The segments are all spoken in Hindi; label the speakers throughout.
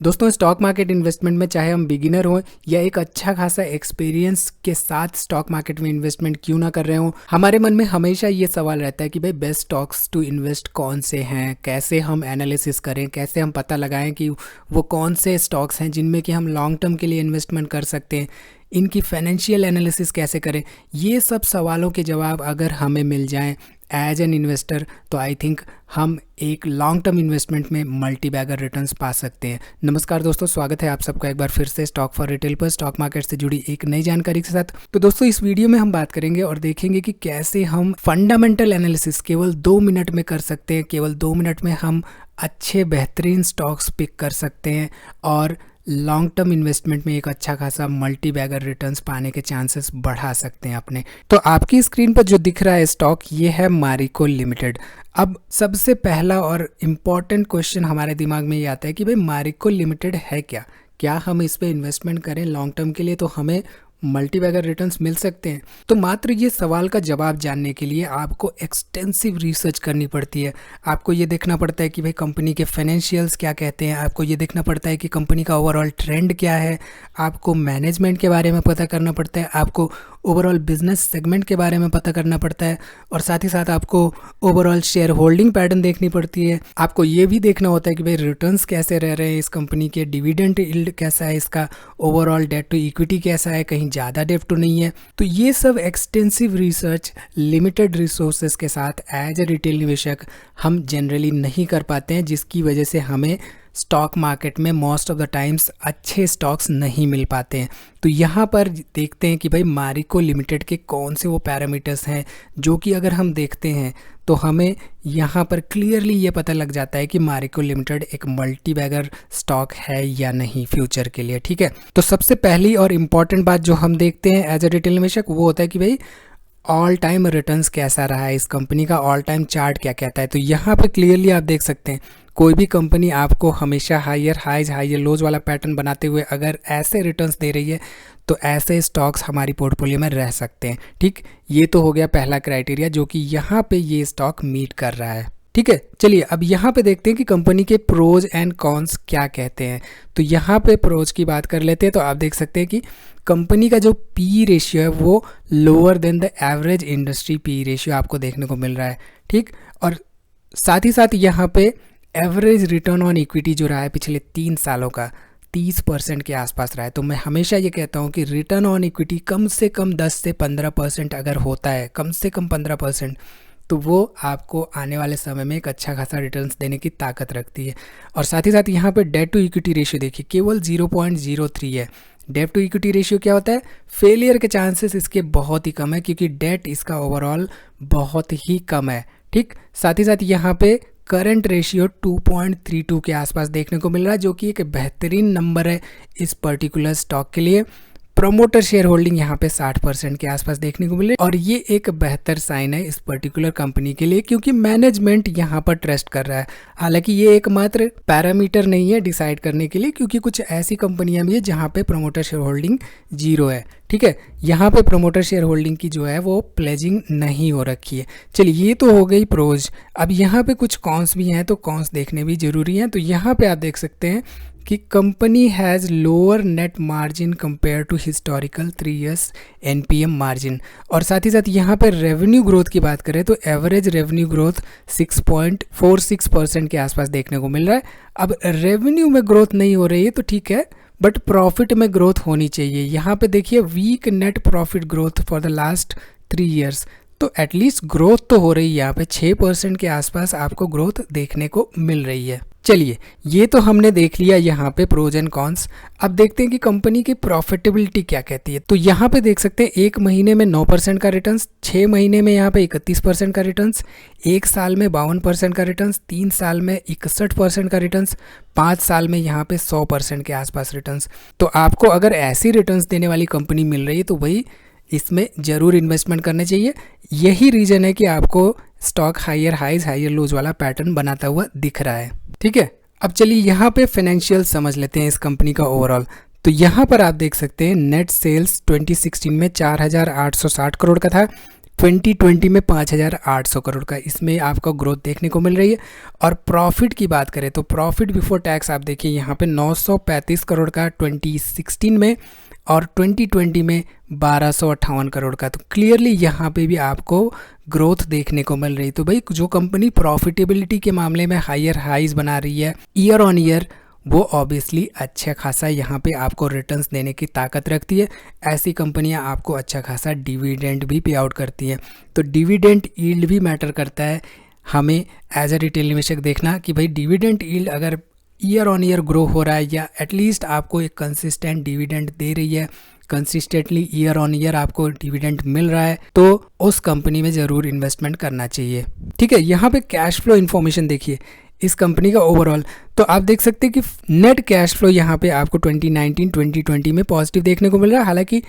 Speaker 1: दोस्तों स्टॉक मार्केट इन्वेस्टमेंट में चाहे हम बिगिनर हों या एक अच्छा खासा एक्सपीरियंस के साथ स्टॉक मार्केट में इन्वेस्टमेंट क्यों ना कर रहे हों, हमारे मन में हमेशा ये सवाल रहता है कि भाई बेस्ट स्टॉक्स टू इन्वेस्ट कौन से हैं, कैसे हम एनालिसिस करें, कैसे हम पता लगाएं कि वो कौन से स्टॉक्स हैं जिनमें कि हम लॉन्ग टर्म के लिए इन्वेस्टमेंट कर सकते हैं, इनकी फाइनेंशियल एनालिसिस कैसे करें। ये सब सवालों के जवाब अगर हमें मिल जाएं एज एन इन्वेस्टर तो आई थिंक हम एक लॉन्ग टर्म इन्वेस्टमेंट में मल्टी बैगर रिटर्न्स पा सकते हैं। नमस्कार दोस्तों, स्वागत है आप सबका एक बार फिर से स्टॉक फॉर रिटेल पर स्टॉक मार्केट से जुड़ी एक नई जानकारी के साथ। तो दोस्तों इस वीडियो में हम बात करेंगे और देखेंगे कि कैसे हम फंडामेंटल एनालिसिस केवल 2 मिनट में कर सकते हैं। केवल 2 मिनट में हम अच्छे बेहतरीन स्टॉक्स पिक कर सकते हैं और लॉन्ग टर्म इन्वेस्टमेंट में एक अच्छा खासा मल्टी बैगर रिटर्न्स पाने के चांसेस बढ़ा सकते हैं अपने। तो आपकी स्क्रीन पर जो दिख रहा है स्टॉक, ये है मैरिको लिमिटेड। अब सबसे पहला और इम्पॉर्टेंट क्वेश्चन हमारे दिमाग में ये आता है कि भाई मैरिको लिमिटेड है क्या हम इस पे इन्वेस्टमेंट करें लॉन्ग टर्म के लिए तो हमें मल्टी बैगर रिटर्न्स मिल सकते हैं। तो मात्र ये सवाल का जवाब जानने के लिए आपको एक्सटेंसिव रिसर्च करनी पड़ती है। आपको ये देखना पड़ता है कि भाई कंपनी के फाइनेंशियल्स क्या कहते हैं, आपको ये देखना पड़ता है कि कंपनी का ओवरऑल ट्रेंड क्या है, आपको मैनेजमेंट के बारे में पता करना पड़ता है, आपको ओवरऑल बिजनेस सेगमेंट के बारे में पता करना पड़ता है और साथ ही साथ आपको ओवरऑल शेयर होल्डिंग पैटर्न देखनी पड़ती है। आपको ये भी देखना होता है कि भाई रिटर्न्स कैसे रह रहे हैं इस कंपनी के, डिविडेंड यील्ड कैसा है इसका, ओवरऑल डेट टू इक्विटी कैसा है, कहीं ज़्यादा डेट तो नहीं है। तो ये सब एक्सटेंसिव रिसर्च लिमिटेड रिसोर्सेज के साथ एज ए रिटेल निवेशक हम जनरली नहीं कर पाते हैं, जिसकी वजह से हमें स्टॉक मार्केट में मोस्ट ऑफ द टाइम्स अच्छे स्टॉक्स नहीं मिल पाते हैं। तो यहाँ पर देखते हैं कि भाई मैरिको लिमिटेड के कौन से वो पैरामीटर्स हैं जो कि अगर हम देखते हैं तो हमें यहाँ पर क्लियरली ये पता लग जाता है कि मैरिको लिमिटेड एक मल्टी बैगर स्टॉक है या नहीं फ्यूचर के लिए। ठीक है, तो सबसे पहली और इम्पॉर्टेंट बात जो हम देखते हैं एज ए रिटेल निवेशक वो होता है कि भाई ऑल टाइम रिटर्न्स कैसा रहा है इस कंपनी का, ऑल टाइम चार्ट क्या कहता है। तो यहाँ पे क्लियरली आप देख सकते हैं कोई भी कंपनी आपको हमेशा हायर हाइज हायर लोज वाला पैटर्न बनाते हुए अगर ऐसे रिटर्न्स दे रही है तो ऐसे स्टॉक्स हमारी पोर्टफोलियो में रह सकते हैं। ठीक, ये तो हो गया पहला क्राइटेरिया जो कि यहाँ पे ये स्टॉक मीट कर रहा है। ठीक है, चलिए अब यहाँ पे देखते हैं कि कंपनी के प्रोज एंड कॉन्स क्या कहते हैं। तो यहाँ पे प्रोज की बात कर लेते हैं। तो आप देख सकते हैं कि कंपनी का जो पी रेशियो है वो lower than the average industry P ratio आपको देखने को मिल रहा है। ठीक, और साथ ही साथ यहाँ पे एवरेज रिटर्न ऑन इक्विटी जो रहा है पिछले 3 सालों का 30% के आसपास रहा है। तो मैं हमेशा ये कहता हूँ कि रिटर्न ऑन इक्विटी कम से कम 10 से 15% अगर होता है, कम से कम 15%, तो वो आपको आने वाले समय में एक अच्छा खासा रिटर्न्स देने की ताकत रखती है। और साथ ही साथ यहाँ पे डेट टू इक्विटी रेशियो देखिए केवल 0.03 है। डेट टू इक्विटी रेशियो क्या होता है? फेलियर के चांसेस इसके बहुत ही कम है क्योंकि डेट इसका ओवरऑल बहुत ही कम है। ठीक, साथ ही साथ यहाँ पे करंट रेशियो 2.32 के आसपास देखने को मिल रहा है जो कि एक बेहतरीन नंबर है इस पर्टिकुलर स्टॉक के लिए। प्रोमोटर शेयर होल्डिंग यहाँ पे 60% के आसपास देखने को मिले और ये एक बेहतर साइन है इस पर्टिकुलर कंपनी के लिए क्योंकि मैनेजमेंट यहाँ पर ट्रस्ट कर रहा है। हालांकि ये एकमात्र पैरामीटर नहीं है डिसाइड करने के लिए क्योंकि कुछ ऐसी कंपनियां भी है जहाँ पे प्रोमोटर शेयर होल्डिंग 0 है। ठीक है, यहाँ पे प्रोमोटर शेयर होल्डिंग की जो है वो प्लेजिंग नहीं हो रखी है। चलिए ये तो हो गई प्रोज। अब यहाँ पे कुछ कॉन्स भी हैं तो कॉन्स देखने भी जरूरी हैं। तो यहाँ पे आप देख सकते हैं कि company has lower net margin compare to historical 3 years NPM margin. और साथ ही साथ यहाँ पर रेवेन्यू ग्रोथ की बात करें तो एवरेज रेवेन्यू ग्रोथ 6.46% के आसपास देखने को मिल रहा है। अब रेवेन्यू में ग्रोथ नहीं हो रही है तो ठीक है, बट प्रॉफिट में ग्रोथ होनी चाहिए। यहाँ पे देखिए weak net profit growth for the last 3 years, तो एटलीस्ट ग्रोथ तो हो रही है। यहाँ पे 6% के आसपास आपको ग्रोथ देखने को मिल रही है। चलिए ये तो हमने देख लिया यहाँ पे प्रोज एंड कॉन्स। अब देखते हैं कि कंपनी की प्रॉफिटेबिलिटी क्या कहती है। तो यहाँ पे देख सकते हैं 1 महीने में 9% का रिटर्न्स, 6 महीने में यहाँ पे 31% का रिटर्न्स, 1 साल में 52% का रिटर्न्स, 3 साल में 61% का रिटर्न्स, 5 साल में यहाँ पे 100% के आसपास रिटर्न्स। तो आपको अगर ऐसी रिटर्न्स देने वाली कंपनी मिल रही है तो भाई इसमें ज़रूर इन्वेस्टमेंट करने चाहिए। यही रीज़न है कि आपको stock higher highs higher lows वाला पैटर्न बनाता हुआ दिख रहा है। ठीक है, अब चलिए यहाँ पे फाइनेंशियल समझ लेते हैं इस कंपनी का ओवरऑल। तो यहाँ पर आप देख सकते हैं नेट सेल्स 2016 में 4,860 करोड़ का था, 2020 में 5,800 करोड़ का, इसमें आपको ग्रोथ देखने को मिल रही है। और प्रॉफिट की बात करें तो प्रॉफिट बिफोर टैक्स आप देखिए यहाँ पे 935 करोड़ का 2016 में, और 2020 में 1258 करोड़ का। तो क्लियरली यहाँ पे भी आपको ग्रोथ देखने को मिल रही। तो भाई जो कंपनी प्रॉफिटेबिलिटी के मामले में हायर हाइज बना रही है ईयर ऑन ईयर, वो ऑब्वियसली अच्छा खासा यहाँ पे आपको रिटर्न्स देने की ताकत रखती है। ऐसी कंपनियाँ आपको अच्छा खासा डिविडेंड भी पे आउट करती हैं। तो डिविडेंड यील्ड भी मैटर करता है हमें एज ए रिटेल निवेशक देखना कि भाई डिविडेंड यील्ड अगर ईयर ऑन ईयर ग्रो हो रहा है या एटलीस्ट आपको एक कंसिस्टेंट डिविडेंड दे रही है, कंसिस्टेंटली ईयर ऑन ईयर आपको डिविडेंड मिल रहा है, तो उस कंपनी में ज़रूर इन्वेस्टमेंट करना चाहिए। ठीक है, यहाँ पे कैश फ्लो इन्फॉर्मेशन देखिए इस कंपनी का ओवरऑल। तो आप देख सकते हैं कि नेट कैश फ्लो यहाँ पे आपको 2019-2020 में पॉजिटिव देखने को मिल रहा है। हालांकि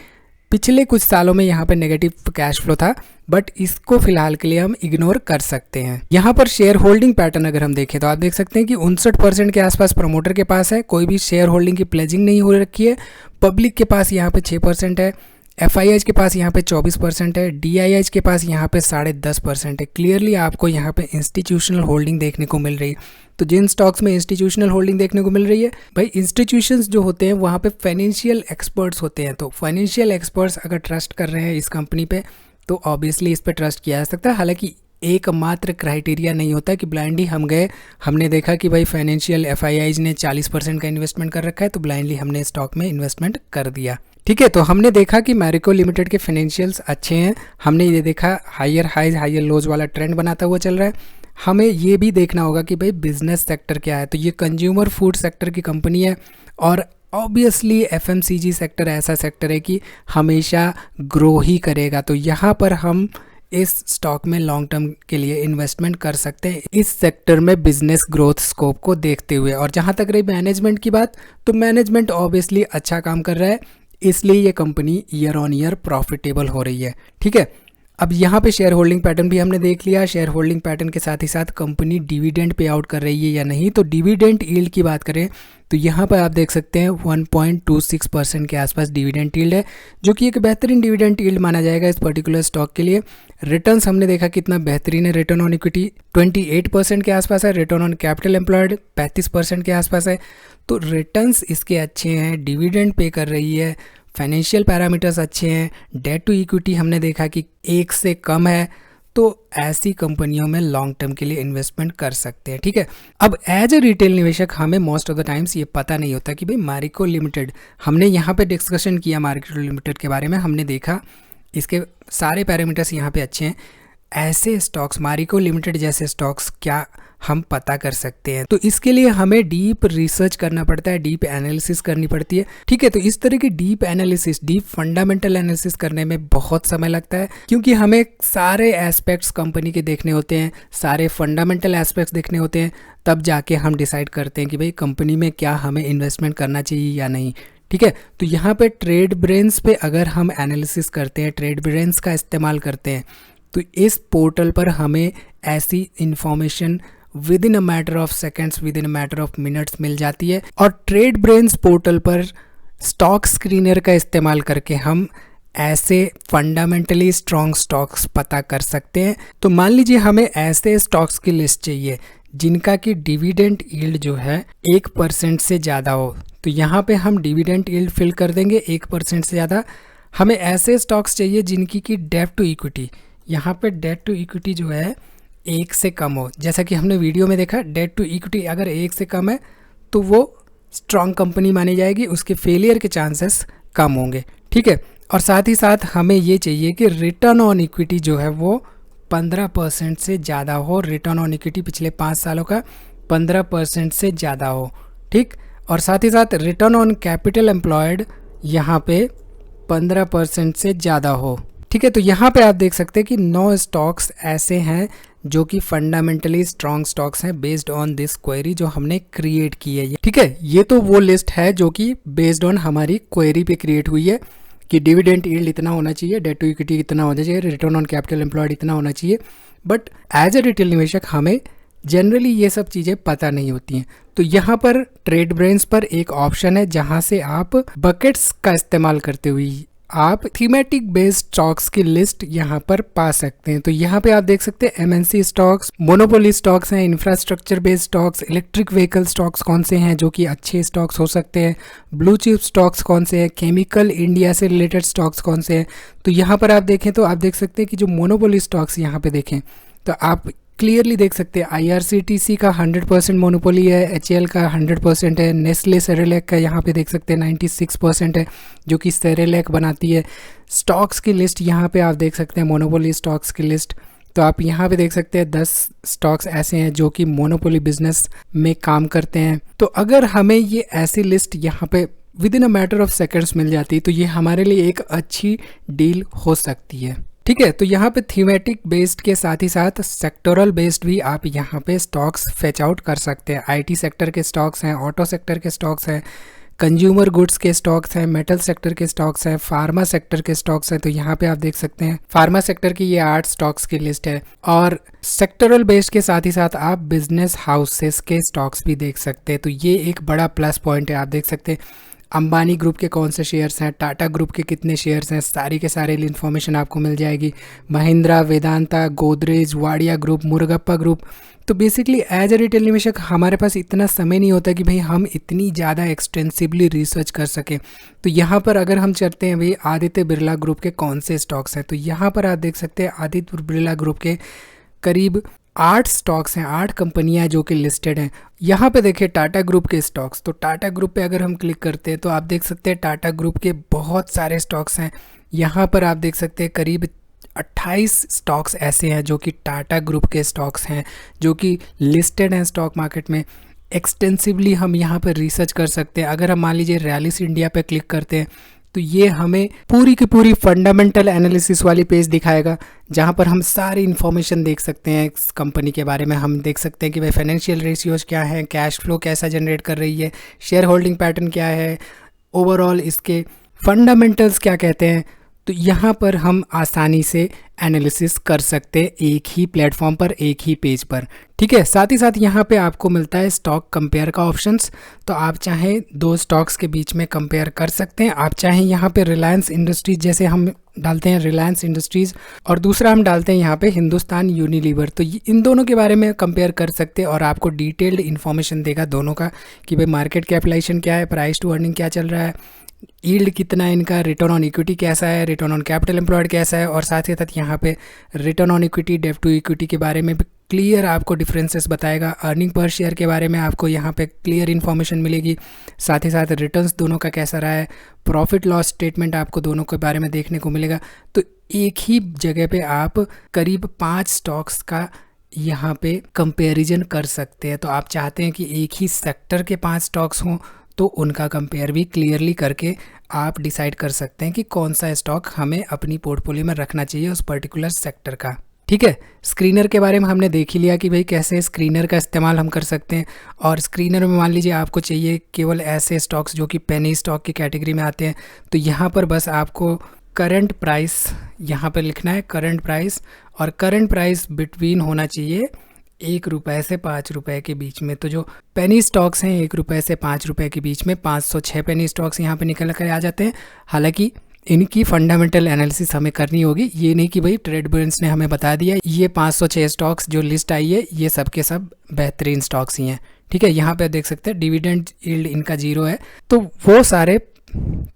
Speaker 1: पिछले कुछ सालों में यहाँ पे नेगेटिव कैश फ्लो था, बट इसको फिलहाल के लिए हम इग्नोर कर सकते हैं। यहाँ पर शेयर होल्डिंग पैटर्न अगर हम देखें तो आप देख सकते हैं कि 59% के आसपास प्रमोटर के पास है, कोई भी शेयर होल्डिंग की प्लेजिंग नहीं हो रखी है। पब्लिक के पास यहाँ पे 6% है, FIH के पास यहाँ पे 24% है, DIH के पास यहाँ पे 10.5% है। क्लियरली आपको यहाँ पे इंस्टीट्यूशनल होल्डिंग देखने को मिल रही है। तो जिन स्टॉक्स में इंस्टीट्यूशनल होल्डिंग देखने को मिल रही है, भाई इंस्टीट्यूशंस जो होते हैं वहाँ पे फाइनेंशियल एक्सपर्ट्स होते हैं। तो फाइनेंशियल एक्सपर्ट्स अगर ट्रस्ट कर रहे हैं इस कंपनी पे तो ऑब्वियसली इस पर ट्रस्ट किया जा सकता है। हालांकि एकमात्र क्राइटेरिया नहीं होता कि ब्लाइंडली हम गए, हमने देखा कि भाई फाइनेंशियल FIIs ने 40% का इन्वेस्टमेंट कर रखा है तो ब्लाइंडली हमने स्टॉक में इन्वेस्टमेंट कर दिया। ठीक है, तो हमने देखा कि मैरिको लिमिटेड के फाइनेंशियल्स अच्छे हैं, हमने ये देखा हायर हाइज हायर लोज वाला ट्रेंड बनाता हुआ चल रहा है। हमें ये भी देखना होगा कि भाई बिजनेस सेक्टर क्या है। तो ये कंज्यूमर फूड सेक्टर की कंपनी है और ऑब्वियसली FMCG सेक्टर ऐसा सेक्टर है कि हमेशा ग्रो ही करेगा। तो यहाँ पर हम इस स्टॉक में लॉन्ग टर्म के लिए इन्वेस्टमेंट कर सकते हैं इस सेक्टर में बिजनेस ग्रोथ स्कोप को देखते हुए। और जहाँ तक रही मैनेजमेंट की बात, तो मैनेजमेंट ऑब्वियसली अच्छा काम कर रहा है, इसलिए ये company year on year profitable हो रही है। ठीक है, अब यहाँ पे शेयर होल्डिंग पैटर्न भी हमने देख लिया। शेयर होल्डिंग पैटर्न के साथ ही साथ कंपनी डिविडेंड पे आउट कर रही है या नहीं। तो डिविडेंड यील्ड की बात करें तो यहाँ पर आप देख सकते हैं 1.26% के आसपास डिविडेंड यील्ड है, जो कि एक बेहतरीन डिविडेंड यील्ड माना जाएगा इस पर्टिकुलर स्टॉक के लिए। रिटर्न्स हमने देखा कितना बेहतरीन है। रिटर्न ऑन इक्विटी 28% के आसपास है, रिटर्न ऑन कैपिटल एम्प्लॉयड 35% के आसपास है। तो रिटर्न्स इसके अच्छे हैं, डिविडेंड पे कर रही है, फाइनेंशियल पैरामीटर्स अच्छे हैं, डेट टू इक्विटी हमने देखा कि 1 से कम है। तो ऐसी कंपनियों में लॉन्ग टर्म के लिए इन्वेस्टमेंट कर सकते हैं। ठीक है, अब एज ए रिटेल निवेशक हमें मोस्ट ऑफ द टाइम्स ये पता नहीं होता कि भाई मैरिको लिमिटेड, हमने यहाँ पे डिस्कशन किया मैरिको लिमिटेड के बारे में, हमने देखा इसके सारे पैरामीटर्स यहाँ पे अच्छे हैं। ऐसे स्टॉक्स मैरिको लिमिटेड जैसे स्टॉक्स क्या हम पता कर सकते हैं? तो इसके लिए हमें डीप रिसर्च करना पड़ता है, डीप एनालिसिस करनी पड़ती है। ठीक है, तो इस तरह की deep analysis, deep fundamental analysis करने में बहुत समय लगता है, क्योंकि हमें सारे एस्पेक्ट्स कंपनी के देखने होते हैं, सारे फंडामेंटल एस्पेक्ट्स देखने होते हैं, तब जाके हम डिसाइड करते हैं कि भाई कंपनी में क्या हमें इन्वेस्टमेंट करना चाहिए या नहीं। ठीक है, तो यहाँ पे ट्रेड ब्रेन्स पे अगर हम एनालिसिस करते हैं, ट्रेड ब्रेन्स का इस्तेमाल करते हैं, तो इस पोर्टल पर हमें ऐसी information within a matter of seconds, within a matter of minutes मिल जाती है। और ट्रेड ब्रेन्स पोर्टल पर स्टॉक स्क्रीनर का इस्तेमाल करके हम ऐसे फंडामेंटली स्ट्रॉन्ग स्टॉक्स पता कर सकते हैं। तो मान लीजिए हमें ऐसे स्टॉक्स की लिस्ट चाहिए जिनका कि डिविडेंड यील्ड जो है 1% से ज़्यादा हो। तो यहाँ पे हम डिविडेंड यील्ड फिल कर देंगे 1% से ज़्यादा। हमें ऐसे स्टॉक्स चाहिए जिनकी कि डेट टू इक्विटी, यहाँ पे डेट टू इक्विटी जो है 1 से कम हो। जैसा कि हमने वीडियो में देखा, डेट टू इक्विटी अगर 1 से कम है तो वो स्ट्रॉन्ग कंपनी मानी जाएगी, उसके फेलियर के चांसेस कम होंगे। ठीक है, और साथ ही साथ हमें ये चाहिए कि रिटर्न ऑन इक्विटी जो है वो 15% से ज़्यादा हो। रिटर्न ऑन इक्विटी पिछले 5 सालों का 15% से ज़्यादा हो। ठीक, और साथ ही साथ रिटर्न ऑन कैपिटल एम्प्लॉयड यहाँ पे 15% से ज़्यादा हो। ठीक है, तो यहाँ पे आप देख सकते हैं कि 9 स्टॉक्स ऐसे हैं जो कि फंडामेंटली स्ट्रॉन्ग स्टॉक्स हैं बेस्ड ऑन दिस क्वेरी जो हमने क्रिएट की है। ठीक है, ये तो वो लिस्ट है जो कि बेस्ड ऑन हमारी क्वेरी पे क्रिएट हुई है कि डिविडेंड यील्ड इतना होना चाहिए, डेट टू इक्विटी इतना होना चाहिए, रिटर्न ऑन कैपिटल एम्प्लॉयड इतना होना चाहिए। बट एज ए रिटेल निवेशक हमें जनरली ये सब चीज़ें पता नहीं होती हैं। तो यहाँ पर ट्रेड ब्रेन्स पर एक ऑप्शन है जहाँ से आप बकेट्स का इस्तेमाल करते हुए आप थीमेटिक बेस्ड स्टॉक्स की लिस्ट यहाँ पर पा सकते हैं। तो यहाँ पे आप देख सकते हैं एमएनसी स्टॉक्स, मोनोपोली स्टॉक्स हैं, infrastructure based stocks, electric vehicle stocks कौन से हैं जो कि अच्छे स्टॉक्स हो सकते हैं, ब्लू चिप स्टॉक्स कौन से हैं, केमिकल इंडिया से रिलेटेड स्टॉक्स कौन से हैं। तो यहाँ पर आप देखें तो आप देख सकते हैं कि जो मोनोपोली स्टॉक्स यहाँ पे देखें तो आप क्लियरली देख सकते हैं आईआरसीटीसी का 100% मोनोपोली है, एचएल का 100% है, नेस्ले सेरेलैक का यहाँ पे देख सकते हैं 96% है जो कि सेरेलैक बनाती है। स्टॉक्स की लिस्ट यहाँ पे आप देख सकते हैं, मोनोपोली स्टॉक्स की लिस्ट। तो आप यहाँ पे देख सकते हैं 10 स्टॉक्स ऐसे हैं जो कि मोनोपोली बिजनेस में काम करते हैं। तो अगर हमें ये ऐसी लिस्ट यहाँ पे within a matter of seconds मिल जाती है तो ये हमारे लिए एक अच्छी डील हो सकती है। ठीक है, तो यहाँ पे थीमेटिक बेस्ड के साथ ही साथ सेक्टोरल बेस्ड भी आप यहाँ पे स्टॉक्स फेच आउट कर सकते हैं। आईटी सेक्टर के स्टॉक्स हैं, ऑटो सेक्टर के स्टॉक्स हैं, कंज्यूमर गुड्स के स्टॉक्स हैं, मेटल सेक्टर के स्टॉक्स हैं, फार्मा सेक्टर के स्टॉक्स हैं। तो यहाँ पे आप देख सकते हैं फार्मा सेक्टर की ये 8 स्टॉक्स की लिस्ट है। और सेक्टरल बेस्ड के साथ ही साथ आप बिजनेस हाउसेस के स्टॉक्स भी देख सकते हैं। तो ये एक बड़ा प्लस पॉइंट है। आप देख सकते हैं अंबानी ग्रुप के कौन से शेयर्स हैं, टाटा ग्रुप के कितने शेयर्स हैं, सारी के सारे इन्फॉर्मेशन आपको मिल जाएगी। Mahindra, Vedanta, Godrej, Wadia group, Murugappa group. तो बेसिकली एज ए रिटेल निवेशक हमारे पास इतना समय नहीं होता कि भाई हम इतनी ज़्यादा एक्सटेंसिवली रिसर्च कर सकें। तो यहाँ पर अगर हम चलते हैं भाई आदित्य बिरला ग्रुप के कौन से स्टॉक्स हैं, तो यहाँ पर आप देख सकते हैं आदित्य बिरला ग्रुप के करीब 8 स्टॉक्स हैं, 8 कंपनियां जो कि लिस्टेड हैं। यहाँ पे देखिए टाटा ग्रुप के स्टॉक्स। तो टाटा ग्रुप पे अगर हम क्लिक करते हैं तो आप देख सकते हैं टाटा ग्रुप के बहुत सारे स्टॉक्स हैं। यहाँ पर आप देख सकते हैं करीब 28 स्टॉक्स ऐसे हैं जो कि टाटा ग्रुप के स्टॉक्स हैं जो कि लिस्टेड हैं स्टॉक मार्केट में। एक्सटेंसिवली हम यहाँ पर रिसर्च कर सकते हैं। अगर हम मान लीजिए रैलिस इंडिया पे क्लिक करते हैं तो ये हमें पूरी की पूरी फंडामेंटल एनालिसिस वाली पेज दिखाएगा जहाँ पर हम सारी इन्फॉर्मेशन देख सकते हैं इस कंपनी के बारे में। हम देख सकते हैं कि भाई फाइनेंशियल रेशियोज क्या है, कैश फ्लो कैसा जनरेट कर रही है, शेयर होल्डिंग पैटर्न क्या है, ओवरऑल इसके फंडामेंटल्स क्या कहते हैं। तो यहाँ पर हम आसानी से एनालिसिस कर सकते हैं एक ही प्लेटफॉर्म पर, एक ही पेज पर। ठीक है, साथ ही साथ यहाँ पे आपको मिलता है स्टॉक कंपेयर का ऑप्शंस। तो आप चाहें 2 स्टॉक्स के बीच में कंपेयर कर सकते हैं। आप चाहें यहाँ पे रिलायंस इंडस्ट्रीज, जैसे हम डालते हैं रिलायंस इंडस्ट्रीज और दूसरा हम डालते हैं यहाँ पे हिंदुस्तान यूनिलीवर, तो इन दोनों के बारे में कंपेयर कर सकते हैं और आपको डिटेल्ड इन्फॉर्मेशन देगा दोनों का कि भाई मार्केट कैपिटलाइजेशन क्या है, प्राइस टू अर्निंग क्या चल रहा है, यील्ड कितना है इनका, रिटर्न ऑन इक्विटी कैसा है, रिटर्न ऑन कैपिटल एम्प्लॉयड कैसा है, और साथ ही साथ यहाँ पे रिटर्न ऑन इक्विटी, डेब्ट टू इक्विटी के बारे में भी क्लियर आपको डिफरेंसेस बताएगा। अर्निंग पर शेयर के बारे में आपको यहाँ पे क्लियर इन्फॉर्मेशन मिलेगी। साथ ही साथ रिटर्न्स दोनों का कैसा रहा है, प्रॉफिट लॉस स्टेटमेंट आपको दोनों के बारे में देखने को मिलेगा। तो एक ही जगह पे आप करीब 5 स्टॉक्स का यहाँ पे कंपैरिजन कर सकते हैं। तो आप चाहते हैं कि एक ही सेक्टर के 5 स्टॉक्स हों तो उनका कंपेयर भी क्लियरली करके आप डिसाइड कर सकते हैं कि कौन सा स्टॉक हमें अपनी पोर्टफोलियो में रखना चाहिए उस पर्टिकुलर सेक्टर का। ठीक है, स्क्रीनर के बारे में हमने देख ही लिया कि भाई कैसे स्क्रीनर का इस्तेमाल हम कर सकते हैं। और स्क्रीनर में मान लीजिए आपको चाहिए केवल ऐसे स्टॉक्स जो कि पेनी स्टॉक की कैटेगरी में आते हैं, तो यहाँ पर बस आपको करंट प्राइस यहाँ पर लिखना है, करंट प्राइस, और करंट प्राइस बिटवीन होना चाहिए 1 रुपये से 5 रुपये के बीच में। तो जो पेनी स्टॉक्स हैं 1 रुपये से 5 रुपये के बीच में 506 पेनी स्टॉक्स यहाँ पे निकल कर आ जाते हैं। हालांकि इनकी फंडामेंटल एनालिसिस हमें करनी होगी, ये नहीं कि भाई ट्रेड ब्रेंड्स ने हमें बता दिया ये 506 स्टॉक्स जो लिस्ट आई है ये सब के सब बेहतरीन स्टॉक्स ही हैं। ठीक है, यहाँ पे देख सकते हैं डिविडेंड यील्ड इनका 0 है, तो वो सारे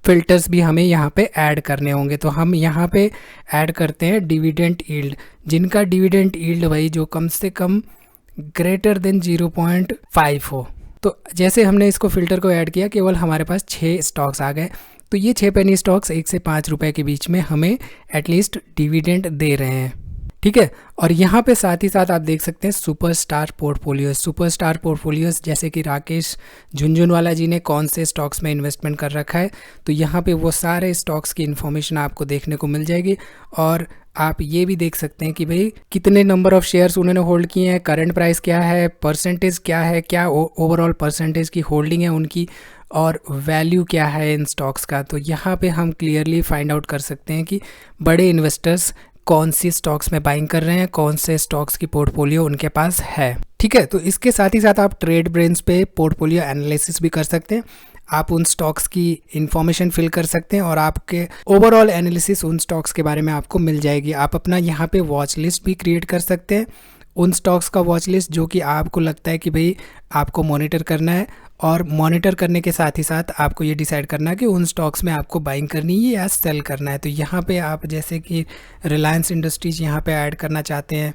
Speaker 1: फिल्टर्स भी हमें यहाँ पे ऐड करने होंगे। तो हम यहाँ पे ऐड करते हैं डिविडेंड यील्ड, जिनका डिविडेंड यील्ड भाई जो कम से कम ग्रेटर देन 0.5 हो। तो जैसे हमने इसको फिल्टर को ऐड किया, केवल हमारे पास 6 स्टॉक्स आ गए। तो ये 6 पेनी स्टॉक्स 1 से 5 रुपये के बीच में हमें एटलीस्ट डिविडेंड दे रहे हैं। ठीक है, और यहाँ पे साथ ही साथ आप देख सकते हैं सुपरस्टार पोर्टफोलियोज। सुपरस्टार पोर्टफोलियोज जैसे कि राकेश झुनझुनवाला जी ने कौन से स्टॉक्स में इन्वेस्टमेंट कर रखा है, तो यहाँ पे वो सारे स्टॉक्स की इन्फॉर्मेशन आपको देखने को मिल जाएगी। और आप ये भी देख सकते हैं कि भाई कितने नंबर ऑफ शेयर्स उन्होंने होल्ड किए हैं, करंट प्राइस क्या है, परसेंटेज क्या है, क्या ओवरऑल परसेंटेज की होल्डिंग है उनकी, और वैल्यू क्या है इन स्टॉक्स का। तो यहाँ पे हम क्लियरली फाइंड आउट कर सकते हैं कि बड़े इन्वेस्टर्स कौन सी स्टॉक्स में बाइंग कर रहे हैं, कौन से स्टॉक्स की पोर्टफोलियो उनके पास है। ठीक है, तो इसके साथ ही साथ आप ट्रेड ब्रेन्स पे पोर्टफोलियो एनालिसिस भी कर सकते हैं। आप उन स्टॉक्स की इंफॉर्मेशन फिल कर सकते हैं और आपके ओवरऑल एनालिसिस उन स्टॉक्स के बारे में आपको मिल जाएगी। आप अपना यहाँ पे वॉच लिस्ट भी क्रिएट कर सकते हैं, उन स्टॉक्स का वॉच लिस्ट जो कि आपको लगता है कि भाई आपको मॉनिटर करना है, और मॉनिटर करने के साथ ही साथ आपको ये डिसाइड करना है कि उन स्टॉक्स में आपको बाइंग करनी है या सेल करना है। तो यहाँ पे आप जैसे कि रिलायंस इंडस्ट्रीज यहाँ पे ऐड करना चाहते हैं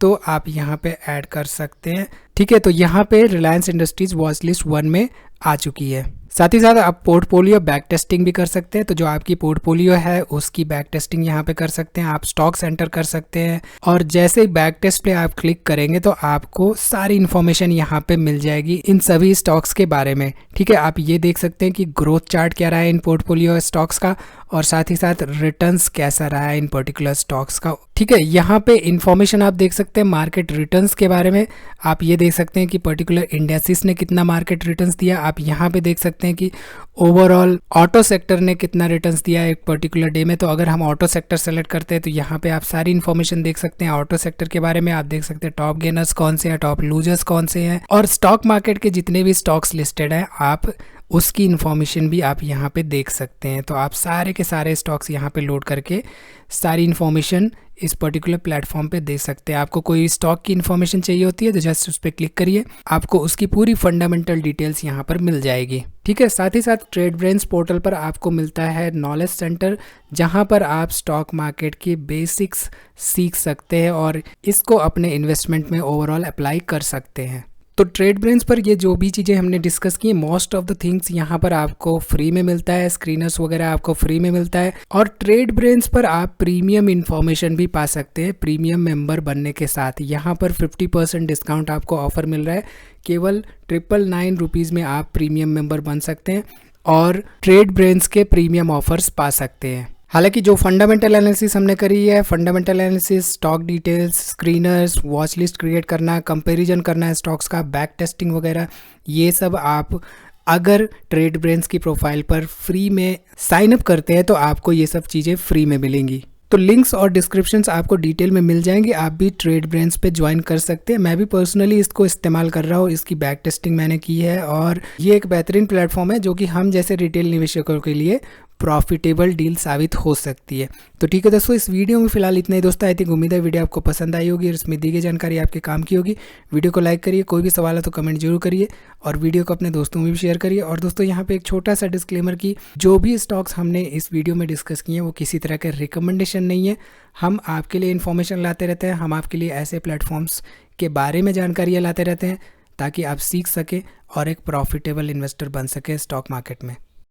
Speaker 1: तो आप यहाँ पे ऐड कर सकते हैं। ठीक है, तो यहाँ पे रिलायंस इंडस्ट्रीज वॉच लिस्ट 1 में आ चुकी है। साथ ही साथ आप पोर्टफोलियो बैक टेस्टिंग भी कर सकते हैं। तो जो आपकी पोर्टफोलियो है उसकी बैक टेस्टिंग यहाँ पे कर सकते हैं। आप स्टॉक्स एंटर कर सकते हैं और जैसे ही बैक टेस्ट पे आप क्लिक करेंगे तो आपको सारी इन्फॉर्मेशन यहाँ पे मिल जाएगी इन सभी स्टॉक्स के बारे में। ठीक है, आप ये देख सकते हैं कि ग्रोथ चार्ट क्या रहा है इन पोर्टफोलियो स्टॉक्स का, और साथ ही साथ रिटर्न्स कैसा रहा है इन पर्टिकुलर स्टॉक्स का। ठीक है, यहाँ पे इंफॉर्मेशन आप देख सकते हैं मार्केट रिटर्न्स के बारे में। आप ये देख सकते हैं कि पर्टिकुलर इंडेक्सेस ने कितना मार्केट रिटर्न्स दिया। आप यहाँ पे देख सकते हैं कि ओवरऑल ऑटो सेक्टर ने कितना रिटर्न्स दिया एक पर्टिकुलर डे में। तो अगर हम ऑटो सेक्टर सेलेक्ट करते हैं तो यहाँ पे आप सारी इन्फॉर्मेशन देख सकते हैं ऑटो सेक्टर के बारे में। आप देख सकते हैं टॉप गेनर्स कौन से हैं, टॉप लूजर्स कौन से हैं, और स्टॉक मार्केट के जितने भी स्टॉक्स लिस्टेड हैं आप उसकी इन्फॉर्मेशन भी आप यहाँ पे देख सकते हैं। तो आप सारे के सारे स्टॉक्स यहाँ पे लोड करके सारी इन्फॉर्मेशन इस पर्टिकुलर प्लेटफॉर्म पे दे सकते हैं। आपको कोई स्टॉक की इन्फॉर्मेशन चाहिए होती है तो जस्ट उस पर क्लिक करिए, आपको उसकी पूरी फंडामेंटल डिटेल्स यहाँ पर मिल जाएगी। ठीक है, साथ ही साथ ट्रेडब्रेन्स पोर्टल पर आपको मिलता है नॉलेज सेंटर, जहाँ पर आप स्टॉक मार्केट की बेसिक्स सीख सकते हैं और इसको अपने इन्वेस्टमेंट में ओवरऑल अप्लाई कर सकते हैं। तो ट्रेडब्रेन्स पर ये जो भी चीज़ें हमने डिस्कस की, मोस्ट ऑफ द थिंग्स यहाँ पर आपको फ्री में मिलता है। स्क्रीनर्स वगैरह आपको फ्री में मिलता है, और ट्रेडब्रेन्स पर आप प्रीमियम इन्फॉर्मेशन भी पा सकते हैं प्रीमियम मेंबर बनने के साथ। यहाँ पर 50% डिस्काउंट आपको ऑफर मिल रहा है। केवल 999 रुपीज़ में आप प्रीमियम मेंबर बन सकते हैं और ट्रेडब्रेन्स के प्रीमियम ऑफर्स पा सकते हैं। हालांकि जो फंडामेंटल एनालिसिस हमने करी है, fundamental analysis, stock details, screeners, watch list create करना, कंपैरिजन करना है स्टॉक्स का, बैक टेस्टिंग वगैरह, ये सब आप अगर ट्रेडब्रेन्स की प्रोफाइल पर फ्री में साइन अप करते हैं तो आपको ये सब चीज़ें फ्री में मिलेंगी। तो लिंक्स और डिस्क्रिप्शंस आपको डिटेल में मिल जाएंगे। आप भी ट्रेडब्रेन्स पे ज्वाइन कर सकते हैं। मैं भी पर्सनली इसको इस्तेमाल कर रहा हूँ, इसकी बैक टेस्टिंग मैंने की है और ये एक बेहतरीन प्लेटफॉर्म है जो कि हम जैसे रिटेल निवेशकों के लिए प्रॉफिटेबल डील साबित हो सकती है। तो ठीक है दोस्तों, इस वीडियो में फिलहाल इतना ही दोस्तों। आई थिंक उम्मीद है वीडियो आपको पसंद आई होगी और इसमें दी गई जानकारी आपके काम की होगी। वीडियो को लाइक करिए, कोई भी सवाल है तो कमेंट जरूर करिए और वीडियो को अपने दोस्तों में भी शेयर करिए। और दोस्तों यहाँ पे एक छोटा सा डिस्क्लेमर कि जो भी स्टॉक्स हमने इस वीडियो में डिस्कस किए हैं वो किसी तरह के रिकमेंडेशन नहीं है। हम आपके लिए इन्फॉर्मेशन लाते रहते हैं, हम आपके लिए ऐसे प्लेटफॉर्म्स के बारे में जानकारियाँ लाते रहते हैं ताकि आप सीख सकें और एक प्रॉफिटेबल इन्वेस्टर बन सके स्टॉक मार्केट में।